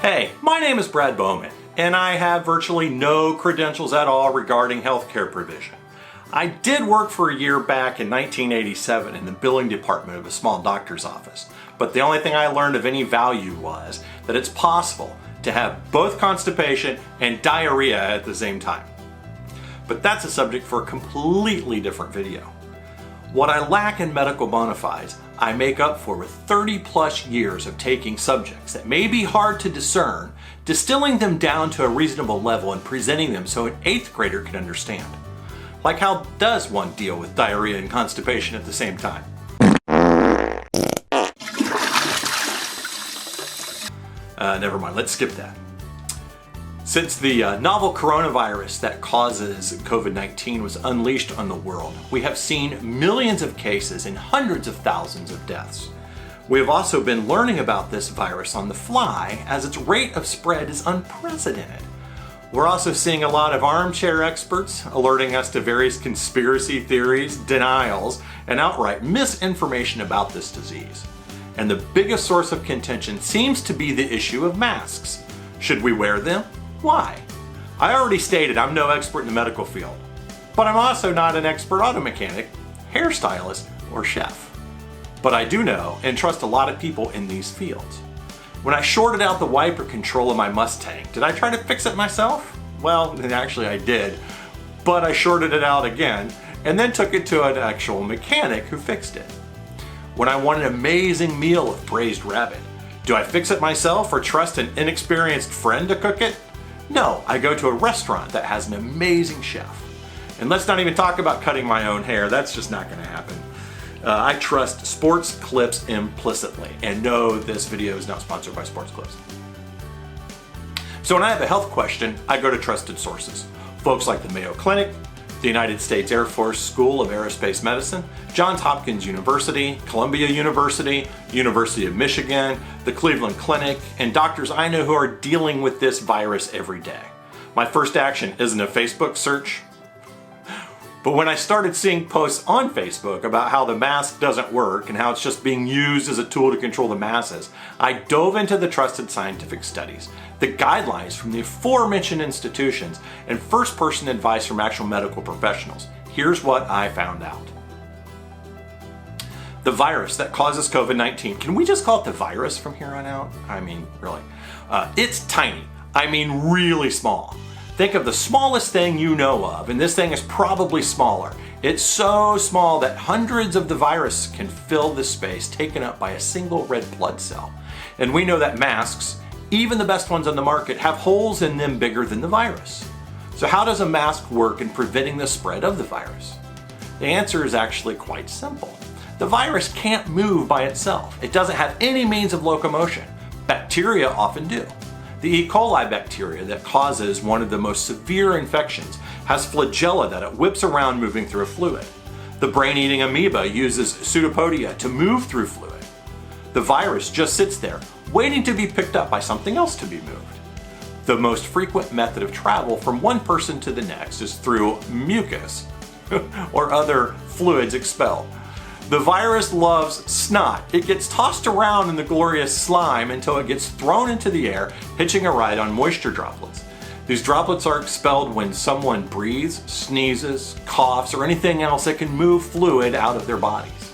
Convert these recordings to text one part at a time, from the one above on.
Hey, my name is Brad Bowman, and I have virtually no credentials at all regarding healthcare provision. I did work for a year back in 1987 in the billing department of a small doctor's office, but the only thing I learned of any value was that it's possible to have both constipation and diarrhea at the same time. But that's a subject for a completely different video. What I lack in medical bona fides, I make up for with 30 plus years of taking subjects that may be hard to discern, distilling them down to a reasonable level and presenting them so an 8th grader can understand. Like, how does one deal with diarrhea and constipation at the same time? Never mind, let's skip that. Since the novel coronavirus that causes COVID-19 was unleashed on the world, we have seen millions of cases and hundreds of thousands of deaths. We have also been learning about this virus on the fly as its rate of spread is unprecedented. We're also seeing a lot of armchair experts alerting us to various conspiracy theories, denials, and outright misinformation about this disease. And the biggest source of contention seems to be the issue of masks. Should we wear them? Why? I already stated I'm no expert in the medical field, but I'm also not an expert auto mechanic, hairstylist, or chef. But I do know and trust a lot of people in these fields. When I shorted out the wiper control of my Mustang, did I try to fix it myself? Well, actually I did, but I shorted it out again and then took it to an actual mechanic who fixed it. When I want an amazing meal of braised rabbit, do I fix it myself or trust an inexperienced friend to cook it? No, I go to a restaurant that has an amazing chef. And let's not even talk about cutting my own hair, that's just not gonna happen. I trust Sports Clips implicitly, and no, this video is not sponsored by Sports Clips. So when I have a health question, I go to trusted sources. Folks like the Mayo Clinic, the United States Air Force School of Aerospace Medicine, Johns Hopkins University, Columbia University, University of Michigan, the Cleveland Clinic, and doctors I know who are dealing with this virus every day. My first action isn't a Facebook search, but when I started seeing posts on Facebook about how the mask doesn't work and how it's just being used as a tool to control the masses, I dove into the trusted scientific studies, the guidelines from the aforementioned institutions, and first-person advice from actual medical professionals. Here's what I found out. The virus that causes COVID-19, can we just call it the virus from here on out? I mean, really. It's tiny. I mean, really small. Think of the smallest thing you know of, and this thing is probably smaller. It's so small that hundreds of the virus can fill the space taken up by a single red blood cell. And we know that masks, even the best ones on the market, have holes in them bigger than the virus. So how does a mask work in preventing the spread of the virus? The answer is actually quite simple. The virus can't move by itself. It doesn't have any means of locomotion. Bacteria often do. The E. coli bacteria that causes one of the most severe infections has flagella that it whips around moving through a fluid. The brain-eating amoeba uses pseudopodia to move through fluid. The virus just sits there, waiting to be picked up by something else to be moved. The most frequent method of travel from one person to the next is through mucus or other fluids expelled. The virus loves snot. It gets tossed around in the glorious slime until it gets thrown into the air, hitching a ride on moisture droplets. These droplets are expelled when someone breathes, sneezes, coughs, or anything else that can move fluid out of their bodies.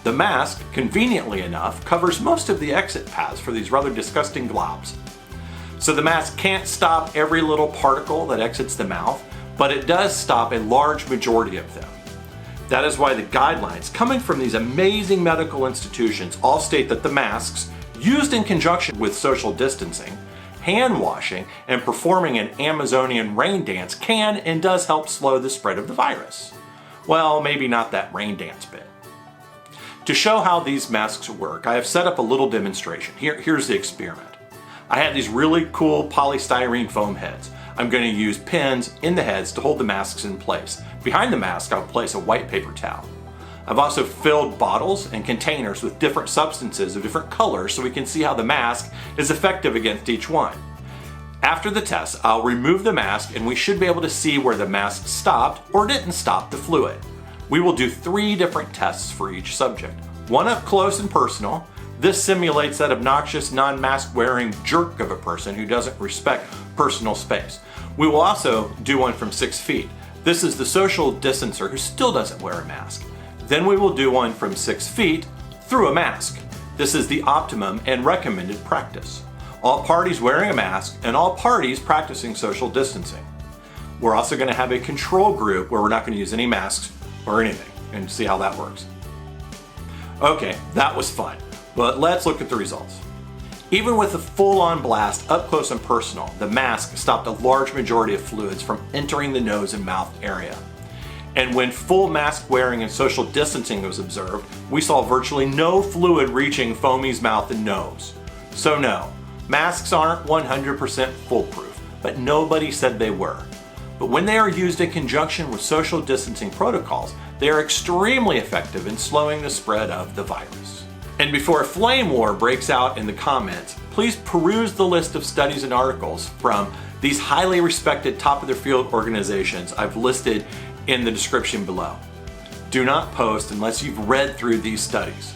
The mask, conveniently enough, covers most of the exit paths for these rather disgusting globs. So the mask can't stop every little particle that exits the mouth, but it does stop a large majority of them. That is why the guidelines coming from these amazing medical institutions all state that the masks, used in conjunction with social distancing, hand washing, and performing an Amazonian rain dance can and does help slow the spread of the virus. Well, maybe not that rain dance bit. To show how these masks work, I have set up a little demonstration. Here's the experiment. I have these really cool polystyrene foam heads. I'm going to use pins in the heads to hold the masks in place. Behind the mask, I'll place a white paper towel. I've also filled bottles and containers with different substances of different colors so we can see how the mask is effective against each one. After the test, I'll remove the mask and we should be able to see where the mask stopped or didn't stop the fluid. We will do 3 different tests for each subject. One up close and personal, This simulates that obnoxious non-mask wearing jerk of a person who doesn't respect personal space. We will also do one from 6 feet. This is the social distancer who still doesn't wear a mask. Then we will do one from 6 feet through a mask. This is the optimum and recommended practice. All parties wearing a mask and all parties practicing social distancing. We're also going to have a control group where we're not going to use any masks or anything and see how that works. Okay, that was fun, but let's look at the results. Even with a full-on blast up close and personal, the mask stopped a large majority of fluids from entering the nose and mouth area. And when full mask wearing and social distancing was observed, we saw virtually no fluid reaching Foamy's mouth and nose. So no, masks aren't 100% foolproof, but nobody said they were. But when they are used in conjunction with social distancing protocols, they are extremely effective in slowing the spread of the virus. And before a flame war breaks out in the comments, please peruse the list of studies and articles from these highly respected top-of-their-field organizations I've listed in the description below. Do not post unless you've read through these studies.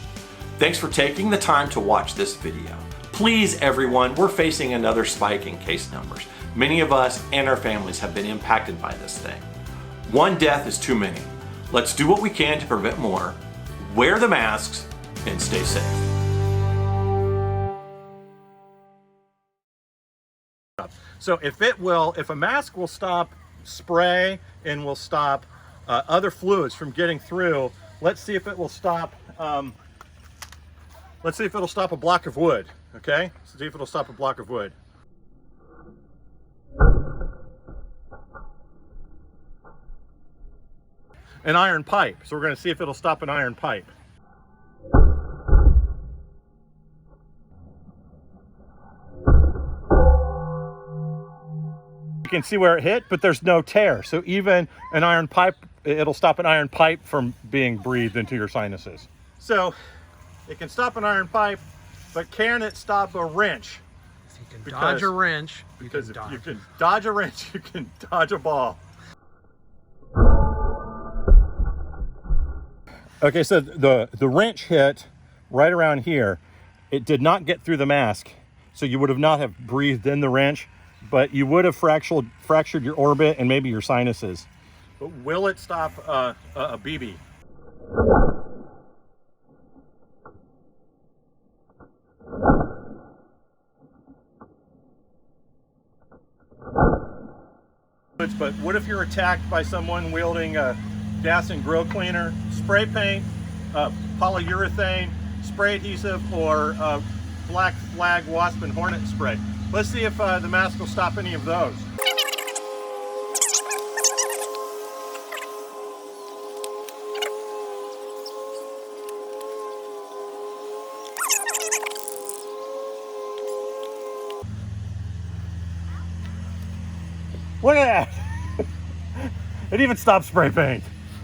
Thanks for taking the time to watch this video. Please everyone, we're facing another spike in case numbers. Many of us and our families have been impacted by this thing. One death is too many. Let's do what we can to prevent more. Wear the masks and stay safe. So if a mask will stop spray and will stop other fluids from getting through, let's see if it will stop. Let's see if it'll stop a block of wood. Okay, let's see if it'll stop a block of wood. An iron pipe. So we're going to see if it'll stop an iron pipe. You can see where it hit, but there's no tear. So even an iron pipe, it'll stop an iron pipe from being breathed into your sinuses. So it can stop an iron pipe, but can it stop a wrench? So you can dodge a wrench. Because if you can dodge a wrench, you can dodge a ball. Okay, so the wrench hit right around here. It did not get through the mask, so you would have not have breathed in the wrench, but you would have fractured your orbit and maybe your sinuses. But will it stop a BB? But what if you're attacked by someone wielding a gas and grill cleaner, spray paint, polyurethane, spray adhesive, or black flag wasp and hornet spray? Let's see if the mask will stop any of those. Look at that! It even stopped spray paint.